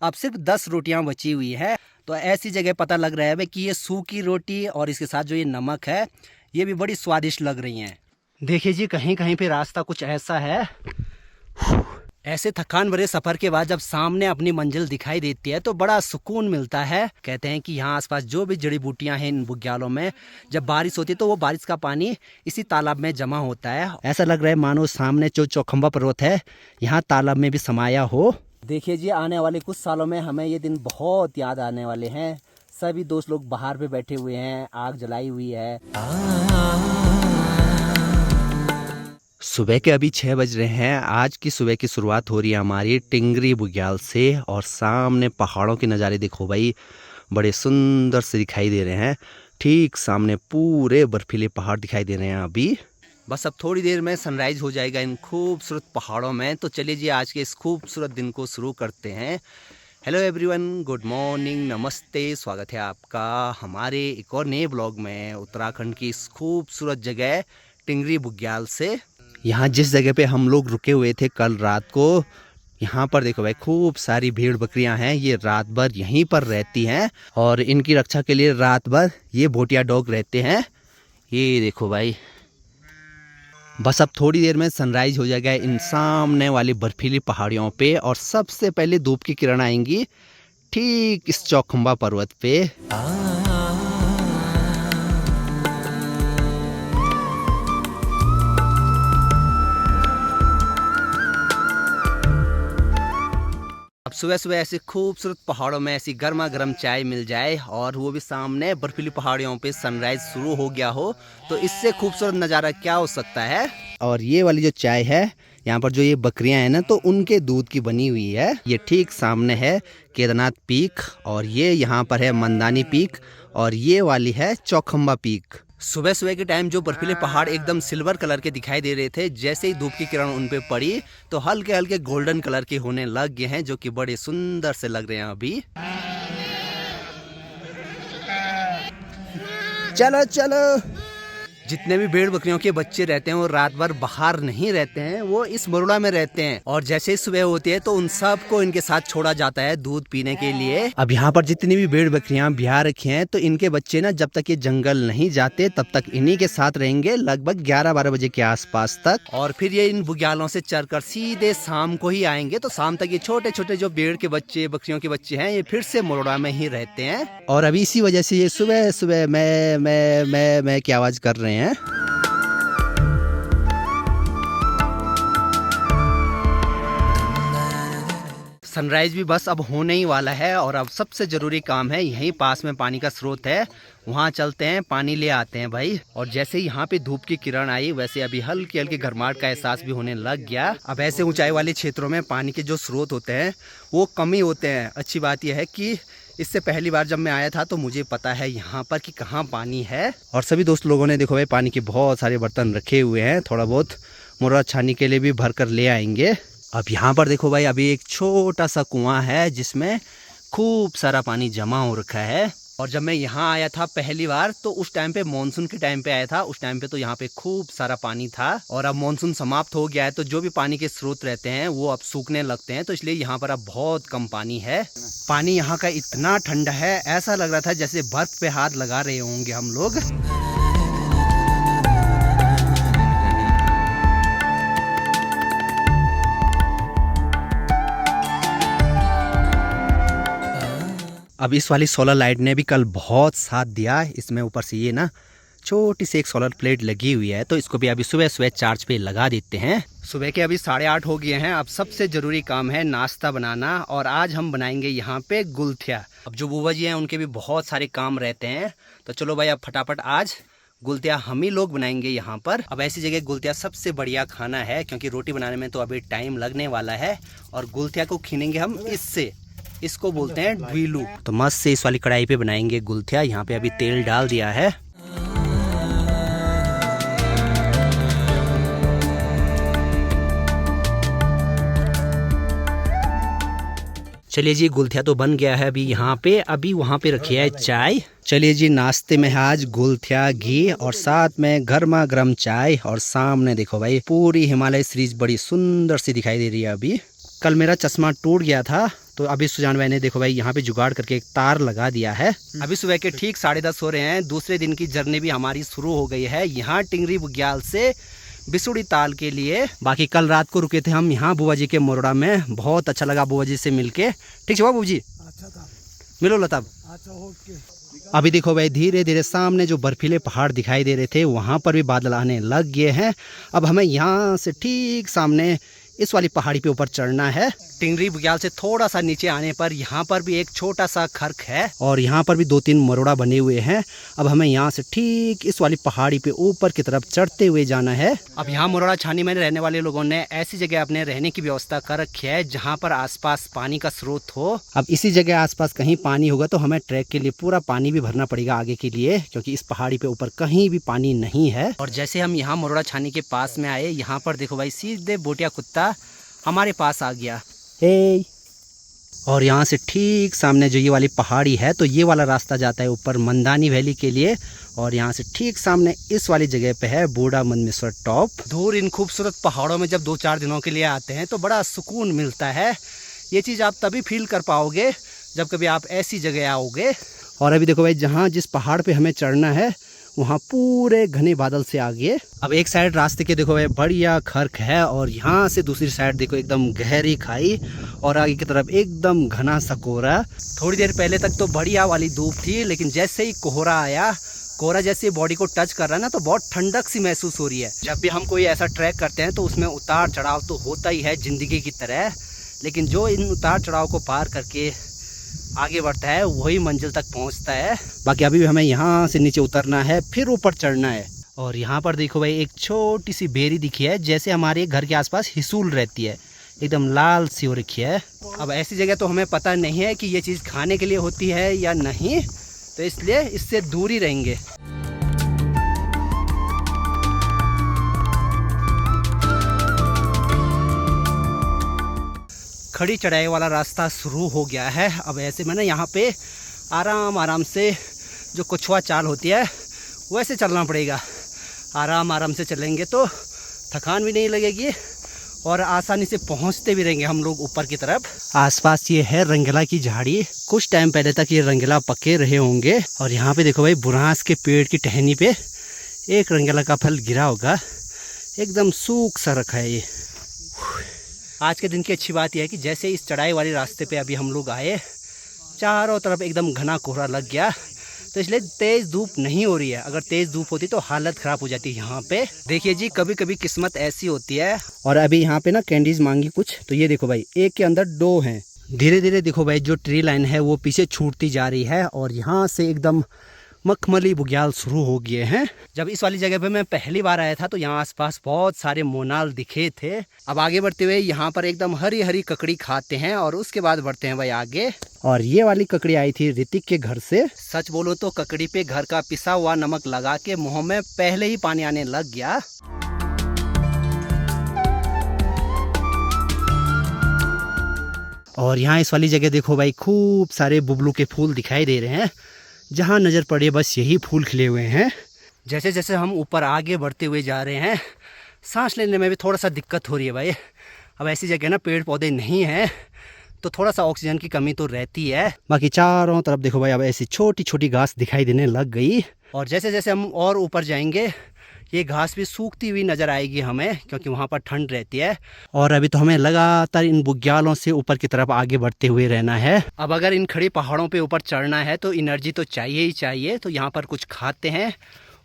अब सिर्फ 10 रोटियां बची हुई है। तो ऐसी जगह पता लग रहा है कि ये सूखी रोटी और इसके साथ जो ये नमक है ये भी बड़ी स्वादिष्ट लग रही हैं। देखिए जी, कहीं कहीं पे रास्ता कुछ ऐसा है। ऐसे थकान भरे सफर के बाद जब सामने अपनी मंजिल दिखाई देती है तो बड़ा सुकून मिलता है। कहते हैं कि यहाँ आसपास जो भी जड़ी बूटियां हैं इन बुग्यालों में, जब बारिश होती है तो वो बारिश का पानी इसी तालाब में जमा होता है। ऐसा लग रहा है मानो सामने जो चौखंबा पर्वत है यहाँ तालाब में भी समाया हो। देखिए जी, आने वाले कुछ सालों में हमें ये दिन बहुत याद आने वाले हैं। सभी दोस्त लोग बाहर पे बैठे हुए हैं, आग जलाई हुई है। सुबह के अभी 6 बज रहे हैं। आज की सुबह की शुरुआत हो रही है हमारी टिंगरी बुग्याल से। और सामने पहाड़ों के नज़ारे देखो भाई, बड़े सुंदर से दिखाई दे रहे हैं। ठीक सामने पूरे बर्फीले पहाड़ दिखाई दे रहे हैं अभी। बस अब थोड़ी देर में सनराइज हो जाएगा इन खूबसूरत पहाड़ों में। तो चलिए जी, आज के इस खूबसूरत दिन को शुरू करते हैं। हेलो एवरीवन, गुड मॉर्निंग, नमस्ते। स्वागत है आपका हमारे एक और नए ब्लॉग में उत्तराखंड की इस खूबसूरत जगह टिंगरी बुग्याल से। यहाँ जिस जगह पे हम लोग रुके हुए थे कल रात को, यहाँ पर देखो भाई खूब सारी भेड़ बकरियां हैं। ये रात भर यहीं पर रहती हैं और इनकी रक्षा के लिए रात भर ये भोटिया डॉग रहते हैं। ये देखो भाई, बस अब थोड़ी देर में सनराइज हो जाएगा इन सामने वाली बर्फीली पहाड़ियों पे। और सबसे पहले धूप की किरण आएंगी ठीक इस चौखंबा पर्वत पे। अब सुबह सुबह ऐसे खूबसूरत पहाड़ों में ऐसी गर्मा गर्म चाय मिल जाए और वो भी सामने बर्फीली पहाड़ियों पे सनराइज शुरू हो गया हो, तो इससे खूबसूरत नज़ारा क्या हो सकता है। और ये वाली जो चाय है, यहाँ पर जो ये बकरियां हैं ना, तो उनके दूध की बनी हुई है। ये ठीक सामने है केदारनाथ पीक और ये यहाँ पर है मंदानी पीक और ये वाली है चौखंबा पीक। सुबह सुबह के टाइम जो बर्फीले पहाड़ एकदम सिल्वर कलर के दिखाई दे रहे थे, जैसे ही धूप की किरण उन पे पड़ी तो हल्के हल्के गोल्डन कलर के होने लग गए हैं, जो कि बड़े सुंदर से लग रहे हैं अभी। चलो चलो, जितने भी भेड़ बकरियों के बच्चे रहते हैं वो रात भर बाहर नहीं रहते हैं, वो इस मरुड़ा में रहते हैं। और जैसे ही सुबह होती है तो उन सब को इनके साथ छोड़ा जाता है दूध पीने के लिए। अब यहाँ पर जितनी भी भेड़ बकरियां ब्याह रखी हैं, तो इनके बच्चे ना जब तक ये जंगल नहीं जाते तब तक इन्हीं के साथ रहेंगे, लगभग 11-12 बजे के आसपास तक। और फिर ये इन बुग्यालों से चरकर सीधे शाम को ही आएंगे। तो शाम तक ये छोटे छोटे जो भेड़ के बच्चे बकरियों के बच्चे हैं ये फिर से मरुड़ा में ही रहते हैं। और अभी इसी वजह से ये सुबह सुबह मैं की आवाज कर रहे हैं। सनराइज भी बस अब होने ही वाला है और अब सबसे जरूरी काम है, यहीं पास में पानी का स्रोत है, वहाँ चलते हैं, पानी ले आते हैं भाई। और जैसे ही यहाँ पे धूप की किरण आई वैसे अभी हल्की हल्की गर्माहट का एहसास भी होने लग गया। अब ऐसे ऊंचाई वाले क्षेत्रों में पानी के जो स्रोत होते हैं वो कम ही होते हैं। अच्छी बात यह है कि इससे पहली बार जब मैं आया था तो मुझे पता है यहाँ पर कि कहाँ पानी है। और सभी दोस्त लोगों ने देखो भाई पानी के बहुत सारे बर्तन रखे हुए हैं, थोड़ा बहुत मुर्रा छानी के लिए भी भर कर ले आएंगे। अब यहाँ पर देखो भाई, अभी एक छोटा सा कुआं है जिसमें खूब सारा पानी जमा हो रखा है। और जब मैं यहाँ आया था पहली बार तो उस टाइम पे मानसून के टाइम पे आया था, उस टाइम पे तो यहाँ पे खूब सारा पानी था। और अब मानसून समाप्त हो गया है तो जो भी पानी के स्रोत रहते हैं वो अब सूखने लगते हैं, तो इसलिए यहाँ पर अब बहुत कम पानी है। पानी यहाँ का इतना ठंडा है, ऐसा लग रहा था जैसे बर्फ पे हाथ लगा रहे होंगे हम लोग। अब इस वाली सोलर लाइट ने भी कल बहुत साथ दिया। इसमें ऊपर से ये ना छोटी सी एक सोलर प्लेट लगी हुई है, तो इसको भी अभी सुबह सुबह चार्ज पे लगा देते हैं। सुबह के अभी 8:30 हो गए हैं। अब सबसे ज़रूरी काम है नाश्ता बनाना और आज हम बनाएंगे यहाँ पे गुलथिया। अब जो बुआ जी हैं उनके भी बहुत सारे काम रहते हैं, तो चलो भाई अब फटाफट आज गुलथिया हम ही लोग बनाएंगे यहाँ पर। अब ऐसी जगह गुलथिया सबसे बढ़िया खाना है क्योंकि रोटी बनाने में तो अभी टाइम लगने वाला है। और गुलथिया को खीनेंगे हम इससे, इसको बोलते हैं ढवीलू। तो मस्त से इस वाली कढ़ाई पे बनाएंगे गुलथिया। यहाँ पे अभी तेल डाल दिया है। चलिए जी, गुलथिया तो बन गया है अभी यहाँ पे। अभी वहाँ पे रखी है चाय। चलिए जी, नाश्ते में है आज गुलथिया, घी और साथ में गर्मा गर्म चाय। और सामने देखो भाई पूरी हिमालय सीरीज बड़ी सुंदर सी दिखाई दे रही है अभी। कल मेरा चश्मा टूट गया था तो अभी सुजान भाई ने देखो भाई यहाँ पे जुगाड़ करके एक तार लगा दिया है। अभी सुबह के ठीक 10:30 हो रहे हैं। दूसरे दिन की जर्नी भी हमारी शुरू हो गई है यहाँ टिंगरी बुग्याल से बिसुड़ी ताल के लिए। बाकी कल रात को रुके थे हम यहाँ बुआ जी के मोरड़ा में। बहुत अच्छा लगा बुआ जी से मिलके। ठीक है बाबू जी, अच्छा था, मिलो लताब। अच्छा, ओके। अभी देखो भाई धीरे धीरे सामने जो बर्फीले पहाड़ दिखाई दे रहे थे वहाँ पर भी बादल आने लग गए हैं। अब हमें यहाँ से ठीक सामने इस वाली पहाड़ी पे ऊपर चढ़ना है। टिंगरी बुग्याल से थोड़ा सा नीचे आने पर यहाँ पर भी एक छोटा सा खर्क है और यहाँ पर भी 2-3 मरोड़ा बने हुए हैं। अब हमें यहाँ से ठीक इस वाली पहाड़ी पे ऊपर की तरफ चढ़ते हुए जाना है। अब यहाँ मरोड़ा छानी में रहने वाले लोगों ने ऐसी जगह अपने रहने की व्यवस्था कर रखी है जहाँ पर आसपास पानी का स्रोत हो। अब इसी जगह आसपास कहीं पानी होगा तो हमें ट्रैक के लिए पूरा पानी भी भरना पड़ेगा आगे के लिए, क्योंकि इस पहाड़ी पे ऊपर कहीं भी पानी नहीं है। और जैसे हम यहाँ मरोड़ा छानी के पास में आए, यहाँ पर देखो भाई सीधे बोटिया कुत्ता हमारे पास आ गया। हे। और यहाँ से ठीक सामने जो ये वाली पहाड़ी है तो ये वाला रास्ता जाता है ऊपर मंदानी वैली के लिए। और यहाँ से ठीक सामने इस वाली जगह पे है बूढ़ा मंदमेश्वर टॉप। दूर इन खूबसूरत पहाड़ों में जब 2-4 दिनों के लिए आते हैं तो बड़ा सुकून मिलता है। ये चीज़ आप तभी फील कर पाओगे जब कभी आप ऐसी जगह आओगे। और अभी देखो भाई जहाँ जिस पहाड़ पे हमें चढ़ना है वहाँ पूरे घने बादल से आगे। अब एक साइड रास्ते के देखो भाई बढ़िया खर्क है और यहाँ से दूसरी साइड देखो एकदम गहरी खाई और आगे की तरफ एकदम घना सा कोहरा। थोड़ी देर पहले तक तो बढ़िया वाली धूप थी, लेकिन जैसे ही कोहरा आया, कोहरा जैसे बॉडी को टच कर रहा है ना तो बहुत ठंडक सी महसूस हो रही है। जब भी हम कोई ऐसा ट्रैक करते हैं तो उसमें उतार चढ़ाव तो होता ही है जिंदगी की तरह, लेकिन जो इन उतार चढ़ाव को पार करके आगे बढ़ता है वही मंजिल तक पहुंचता है। बाकी अभी भी हमें यहाँ से नीचे उतरना है फिर ऊपर चढ़ना है। और यहाँ पर देखो भाई एक छोटी सी बेरी दिखी है, जैसे हमारे घर के आसपास हिसूल रहती है, एकदम लाल सी हो रखी है। अब ऐसी जगह तो हमें पता नहीं है कि ये चीज़ खाने के लिए होती है या नहीं, तो इसलिए इससे दूर ही रहेंगे। खड़ी चढ़ाई वाला रास्ता शुरू हो गया है। अब ऐसे में ना यहाँ पे आराम आराम से जो कछुआ चाल होती है वैसे चलना पड़ेगा। आराम आराम से चलेंगे तो थकान भी नहीं लगेगी और आसानी से पहुँचते भी रहेंगे हम लोग ऊपर की तरफ। आसपास ये है रंगेला की झाड़ी। कुछ टाइम पहले तक ये रंगेला पके रहे होंगे। और यहाँ पे देखो भाई बुरांस के पेड़ की टहनी पे एक रंगेला का फल गिरा होगा, एकदम सूख सा रखा है ये। आज के दिन की अच्छी बात यह है कि जैसे इस चढ़ाई वाले रास्ते पे अभी हम लोग आए, चारों तरफ एकदम घना कोहरा लग गया, तो इसलिए तेज़ धूप नहीं हो रही है। अगर तेज़ धूप होती तो हालत ख़राब हो जाती है यहाँ पे। देखिए जी, कभी कभी किस्मत ऐसी होती है। और अभी यहाँ पे ना कैंडीज मांगी कुछ, तो ये देखो भाई एक के अंदर 2 हैं। धीरे धीरे देखो भाई जो ट्री लाइन है वो पीछे छूटती जा रही है और यहाँ से एकदम मखमली बुग्याल शुरू हो गए हैं। जब इस वाली जगह पे मैं पहली बार आया था तो यहाँ आसपास बहुत सारे मोनाल दिखे थे। अब आगे बढ़ते हुए यहाँ पर एकदम हरी हरी ककड़ी खाते हैं और उसके बाद बढ़ते हैं भाई आगे। और ये वाली ककड़ी आई थी ऋतिक के घर से। सच बोलो तो ककड़ी पे घर का पिसा हुआ नमक लगा के मुंह में पहले ही पानी आने लग गया। और यहाँ इस वाली जगह देखो भाई खूब सारे बुबलू के फूल दिखाई दे रहे हैं। जहाँ नज़र पड़े बस यही फूल खिले हुए हैं। जैसे जैसे हम ऊपर आगे बढ़ते हुए जा रहे हैं सांस लेने में भी थोड़ा सा दिक्कत हो रही है भाई। अब ऐसी जगह ना पेड़ पौधे नहीं हैं तो थोड़ा सा ऑक्सीजन की कमी तो रहती है। बाकी चारों तरफ देखो भाई अब ऐसी छोटी छोटी घास दिखाई देने लग गई। और जैसे जैसे हम और ऊपर जाएंगे ये घास भी सूखती हुई नज़र आएगी हमें, क्योंकि वहाँ पर ठंड रहती है। और अभी तो हमें लगातार इन बुग्यालों से ऊपर की तरफ आगे बढ़ते हुए रहना है। अब अगर इन खड़ी पहाड़ों पे ऊपर चढ़ना है तो एनर्जी तो चाहिए ही चाहिए, तो यहाँ पर कुछ खाते हैं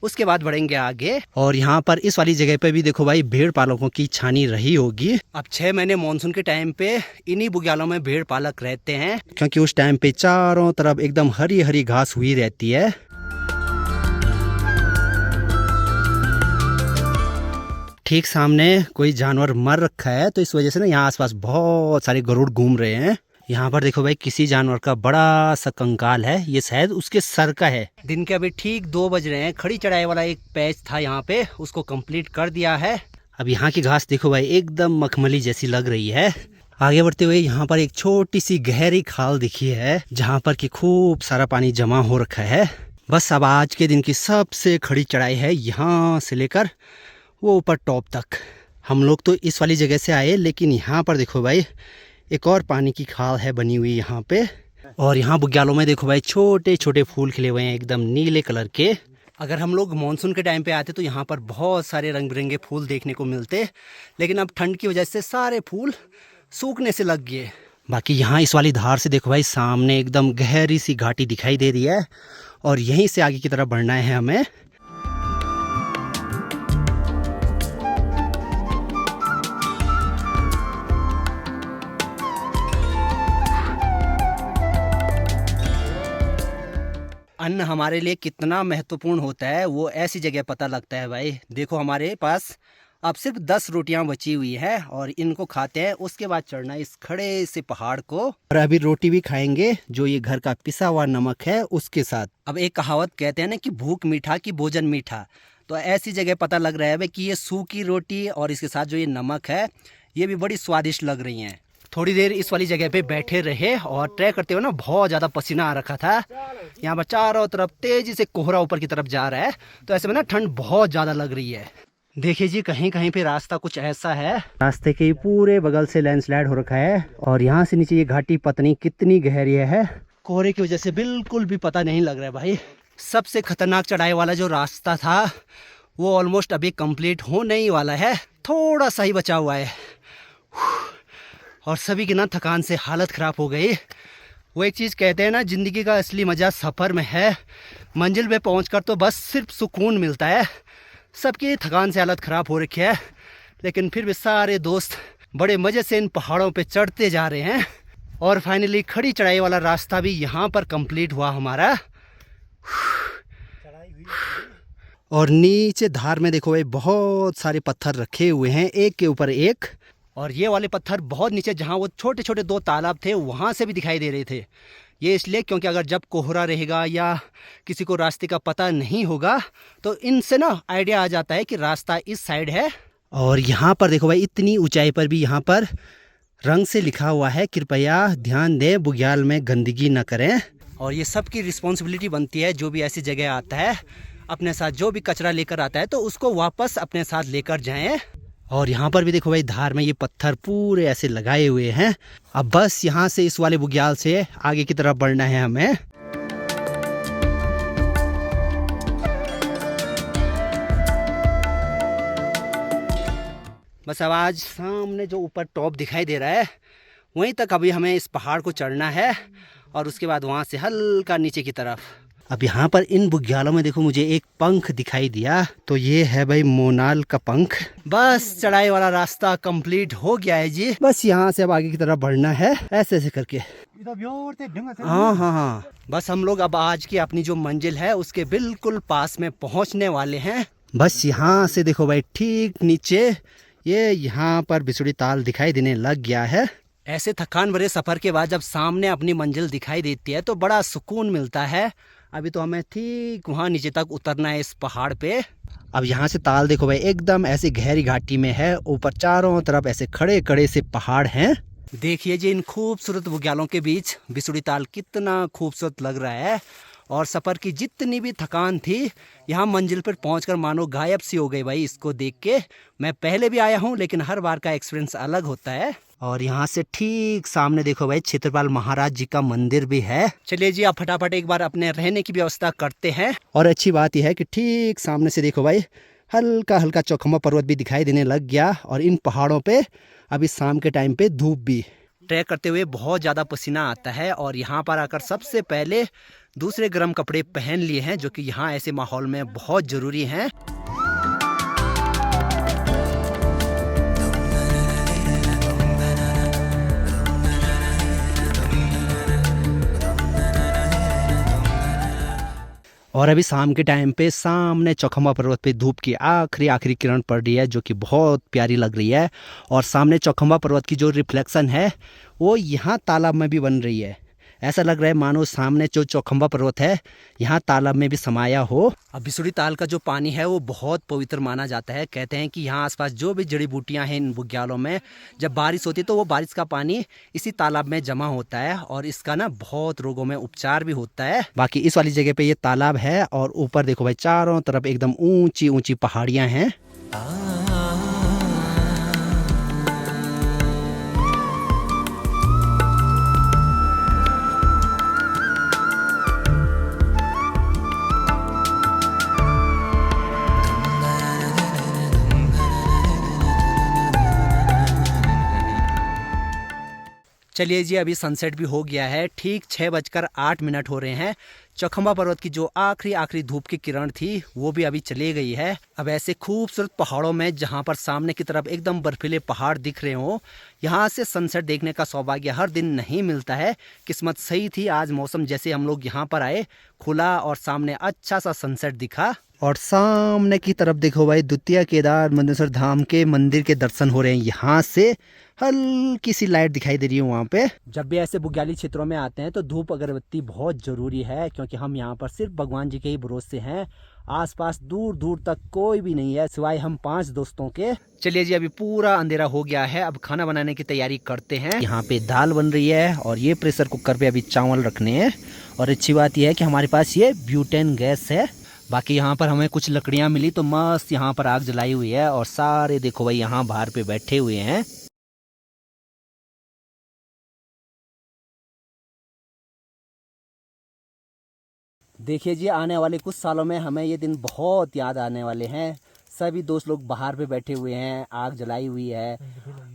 उसके बाद बढ़ेंगे आगे। और यहाँ पर इस वाली जगह पे भी देखो भाई भेड़ पालकों की छानी रही होगी। अब 6 महीने मानसून के टाइम पे इन्हीं बुग्यालों में भेड़ पालक रहते हैं, क्योंकि उस टाइम पे चारों तरफ एकदम हरी हरी घास हुई रहती है। ठीक सामने कोई जानवर मर रखा है तो इस वजह से ना यहाँ आसपास बहुत सारे गरुड़ घूम रहे हैं। यहाँ पर देखो भाई किसी जानवर का बड़ा सा कंकाल है, ये शायद उसके सर का है। दिन के अभी ठीक 2 बज रहे हैं। खड़ी चढ़ाई वाला एक पैच था यहाँ पे, उसको कंप्लीट कर दिया है। अब यहाँ की घास देखो भाई एकदम मखमली जैसी लग रही है। आगे बढ़ते हुए यहाँ पर एक छोटी सी गहरी खाल दिखी है जहाँ पर की खूब सारा पानी जमा हो रखा है। बस अब आज के दिन की सबसे खड़ी चढ़ाई है, यहाँ से लेकर वो ऊपर टॉप तक। हम लोग तो इस वाली जगह से आए, लेकिन यहाँ पर देखो भाई एक और पानी की खाल है बनी हुई यहाँ पे। और यहाँ बुग्यालों में देखो भाई छोटे छोटे फूल खिले हुए हैं एकदम नीले कलर के। अगर हम लोग मानसून के टाइम पे आते तो यहाँ पर बहुत सारे रंग बिरंगे फूल देखने को मिलते, लेकिन अब ठंड की वजह से सारे फूल सूखने से लग गए। बाकी यहाँ इस वाली धार से देखो भाई सामने एकदम गहरी सी घाटी दिखाई दे रही है और यहीं से आगे की तरफ बढ़ना है हमें। अन्न हमारे लिए कितना महत्वपूर्ण होता है वो ऐसी जगह पता लगता है भाई। देखो हमारे पास अब सिर्फ 10 रोटियां बची हुई है और इनको खाते हैं, उसके बाद चढ़ना इस खड़े से पहाड़ को। और अभी रोटी भी खाएंगे जो ये घर का पिसा हुआ नमक है उसके साथ। अब एक कहावत कहते हैं ना कि भूख मीठा कि भोजन मीठा, तो ऐसी जगह पता लग रहा है भाई कि ये सूखी रोटी और इसके साथ जो ये नमक है ये भी बड़ी स्वादिष्ट लग रही हैं। थोड़ी देर इस वाली जगह पे बैठे रहे और ट्रैक करते हुए ना बहुत ज़्यादा पसीना आ रखा था। यहाँ पर चारों तरफ तेजी से कोहरा ऊपर की तरफ जा रहा है, तो ऐसे में ना ठंड बहुत ज़्यादा लग रही है। देखिए जी कहीं कहीं पे रास्ता कुछ ऐसा है, रास्ते के पूरे बगल से लैंडस्लाइड हो रखा है और यहाँ से नीचे ये घाटी पत्नी कितनी गहरी है। कोहरे की वजह से बिल्कुल भी पता नहीं लग रहा है भाई। सबसे खतरनाक चढ़ाई वाला जो रास्ता था वो ऑलमोस्ट अभी कंप्लीट होने ही वाला है, थोड़ा सा ही बचा हुआ है और सभी की ना थकान से हालत ख़राब हो गई। वो एक चीज़ कहते हैं ना, ज़िंदगी का असली मज़ा सफ़र में है, मंजिल पे पहुंचकर तो बस सिर्फ सुकून मिलता है। सबकी थकान से हालत ख़राब हो रखी है, लेकिन फिर भी सारे दोस्त बड़े मज़े से इन पहाड़ों पे चढ़ते जा रहे हैं और फाइनली खड़ी चढ़ाई वाला रास्ता भी यहाँ पर कंप्लीट हुआ हमारा। और नीचे धार में देखो भाई बहुत सारे पत्थर रखे हुए हैं एक के ऊपर एक, और ये वाले पत्थर बहुत नीचे जहाँ वो छोटे छोटे 2 तालाब थे वहाँ से भी दिखाई दे रहे थे। ये इसलिए क्योंकि अगर जब कोहरा रहेगा या किसी को रास्ते का पता नहीं होगा तो इनसे ना आइडिया आ जाता है कि रास्ता इस साइड है। और यहाँ पर देखो भाई इतनी ऊंचाई पर भी यहाँ पर रंग से लिखा हुआ है कृपया ध्यान दें बुग्याल में गंदगी न करें। और ये सबकी रिस्पॉन्सिबिलिटी बनती है, जो भी ऐसी जगह आता है अपने साथ जो भी कचरा लेकर आता है तो उसको वापस अपने साथ लेकर जाएं। और यहाँ पर भी देखो भाई धार में ये पत्थर पूरे ऐसे लगाए हुए हैं। अब बस यहाँ से इस वाले बुग्याल से आगे की तरफ बढ़ना है हमें। बस अब आज सामने जो ऊपर टॉप दिखाई दे रहा है वहीं तक अभी हमें इस पहाड़ को चढ़ना है और उसके बाद वहाँ से हल्का नीचे की तरफ। अब यहाँ पर इन बुग्यालों में देखो मुझे एक पंख दिखाई दिया, तो ये है भाई मोनाल का पंख। बस चढ़ाई वाला रास्ता कंप्लीट हो गया है जी, बस यहाँ से अब आगे की तरफ बढ़ना है ऐसे ऐसे करके। हाँ हाँ हाँ, बस हम लोग अब आज की अपनी जो मंजिल है उसके बिल्कुल पास में पहुँचने वाले हैं। बस यहाँ से देखो भाई ठीक नीचे ये यहाँ पर बिसुड़ी ताल दिखाई देने लग गया है। ऐसे थकान भरे सफ़र के बाद जब सामने अपनी मंजिल दिखाई देती है तो बड़ा सुकून मिलता है। अभी तो हमें ठीक वहाँ नीचे तक उतरना है इस पहाड़ पे। अब यहाँ से ताल देखो भाई एकदम ऐसे गहरी घाटी में है, ऊपर चारों तरफ ऐसे खड़े खड़े से पहाड़ हैं। देखिए जी इन खूबसूरत बुग्यालों के बीच बिसुड़ी ताल कितना खूबसूरत लग रहा है। और सफ़र की जितनी भी थकान थी यहाँ मंजिल पर पहुंचकर मानो गायब सी हो गई भाई। इसको देख के मैं पहले भी आया हूँ लेकिन हर बार का एक्सपीरियंस अलग होता है। और यहाँ से ठीक सामने देखो भाई क्षेत्रपाल महाराज जी का मंदिर भी है। चलिए जी आप फटाफट एक बार अपने रहने की व्यवस्था करते हैं। और अच्छी बात यह है कि ठीक सामने से देखो भाई हल्का हल्का चौखंबा पर्वत भी दिखाई देने लग गया और इन पहाड़ों पे अभी शाम के टाइम पे धूप भी। ट्रैक करते हुए बहुत ज़्यादा पसीना आता है और यहाँ पर आकर सबसे पहले दूसरे गर्म कपड़े पहन लिए हैं जो कि यहाँ ऐसे माहौल में बहुत ज़रूरी हैं। और अभी शाम के टाइम पे सामने चौखंबा पर्वत पे धूप की आखिरी किरण पड़ रही है जो कि बहुत प्यारी लग रही है। और सामने चौखंबा पर्वत की जो रिफ्लेक्शन है वो यहाँ तालाब में भी बन रही है। ऐसा लग रहा है मानो सामने जो चौखंबा पर्वत है यहाँ तालाब में भी समाया हो। अब बिसुड़ी ताल का जो पानी है वो बहुत पवित्र माना जाता है। कहते हैं कि यहाँ आसपास जो भी जड़ी बूटियाँ हैं इन बुग्यालों में जब बारिश होती है तो वो बारिश का पानी इसी तालाब में जमा होता है और इसका ना बहुत रोगों में उपचार भी होता है। बाकी इस वाली जगह पे ये तालाब है और ऊपर देखो भाई चारों तरफ एकदम ऊंची ऊंची पहाड़ियाँ हैं। चलिए जी, अभी सनसेट भी हो गया है। ठीक 6:08 हो रहे हैं। चौखंबा पर्वत की जो आखिरी धूप की किरण थी वो भी अभी चली गई है। अब ऐसे खूबसूरत पहाड़ों में जहाँ पर सामने की तरफ एकदम बर्फीले पहाड़ दिख रहे हो, यहाँ से सनसेट देखने का सौभाग्य हर दिन नहीं मिलता है। किस्मत सही थी, आज मौसम जैसे हम लोग यहाँ पर आए खुला और सामने अच्छा सा सनसेट दिखा। और सामने की तरफ देखो भाई, द्वितीय केदार मंदनेश्वर धाम के मंदिर के दर्शन हो रहे हैं। यहाँ से हल्की सी लाइट दिखाई दे रही है वहाँ पे। जब भी ऐसे बुग्याली क्षेत्रों में आते हैं तो धूप अगरबत्ती बहुत जरूरी है, क्योंकि हम यहाँ पर सिर्फ भगवान जी के ही भरोसे हैं। आसपास दूर दूर तक कोई भी नहीं है सिवाय हम 5 दोस्तों के। चलिए जी, अभी पूरा अंधेरा हो गया है। अब खाना बनाने की तैयारी करते हैं। यहाँ पे दाल बन रही है और ये प्रेशर कुकर पे अभी चावल रखने हैं। और अच्छी बात यह है कि हमारे पास ये ब्यूटेन गैस है। बाकी यहाँ पर हमें कुछ लकड़ियाँ मिली तो मस्त यहाँ पर आग जलाई हुई है और सारे देखो भाई यहाँ बाहर पे बैठे हुए हैं। देखिए जी, आने वाले कुछ सालों में हमें ये दिन बहुत याद आने वाले हैं। सभी दोस्त लोग बाहर पे बैठे हुए हैं, आग जलाई हुई है,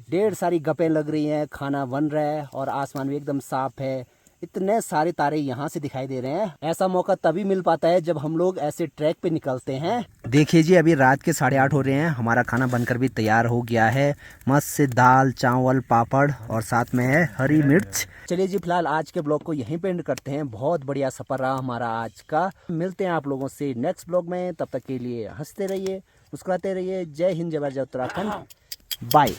ढेर सारी गप्पें लग रही हैं, खाना बन रहा है और आसमान भी एकदम साफ है। इतने सारे तारे यहाँ से दिखाई दे रहे हैं। ऐसा मौका तभी मिल पाता है जब हम लोग ऐसे ट्रैक पे निकलते हैं। देखिए जी, अभी रात के 8:30 हो रहे हैं। हमारा खाना बनकर भी तैयार हो गया है। मस्त से दाल, चावल, पापड़ और साथ में है हरी मिर्च। चलिए जी, फिलहाल आज के ब्लॉग को यहीं पे एंड करते हैं। बहुत बढ़िया सफर रहा हमारा आज का। मिलते हैं आप लोगों से नेक्स्ट ब्लॉग में। तब तक के लिए हंसते रहिए, मुस्कुराते रहिए। जय हिंद, जय भारत, जय उत्तराखंड। बाय।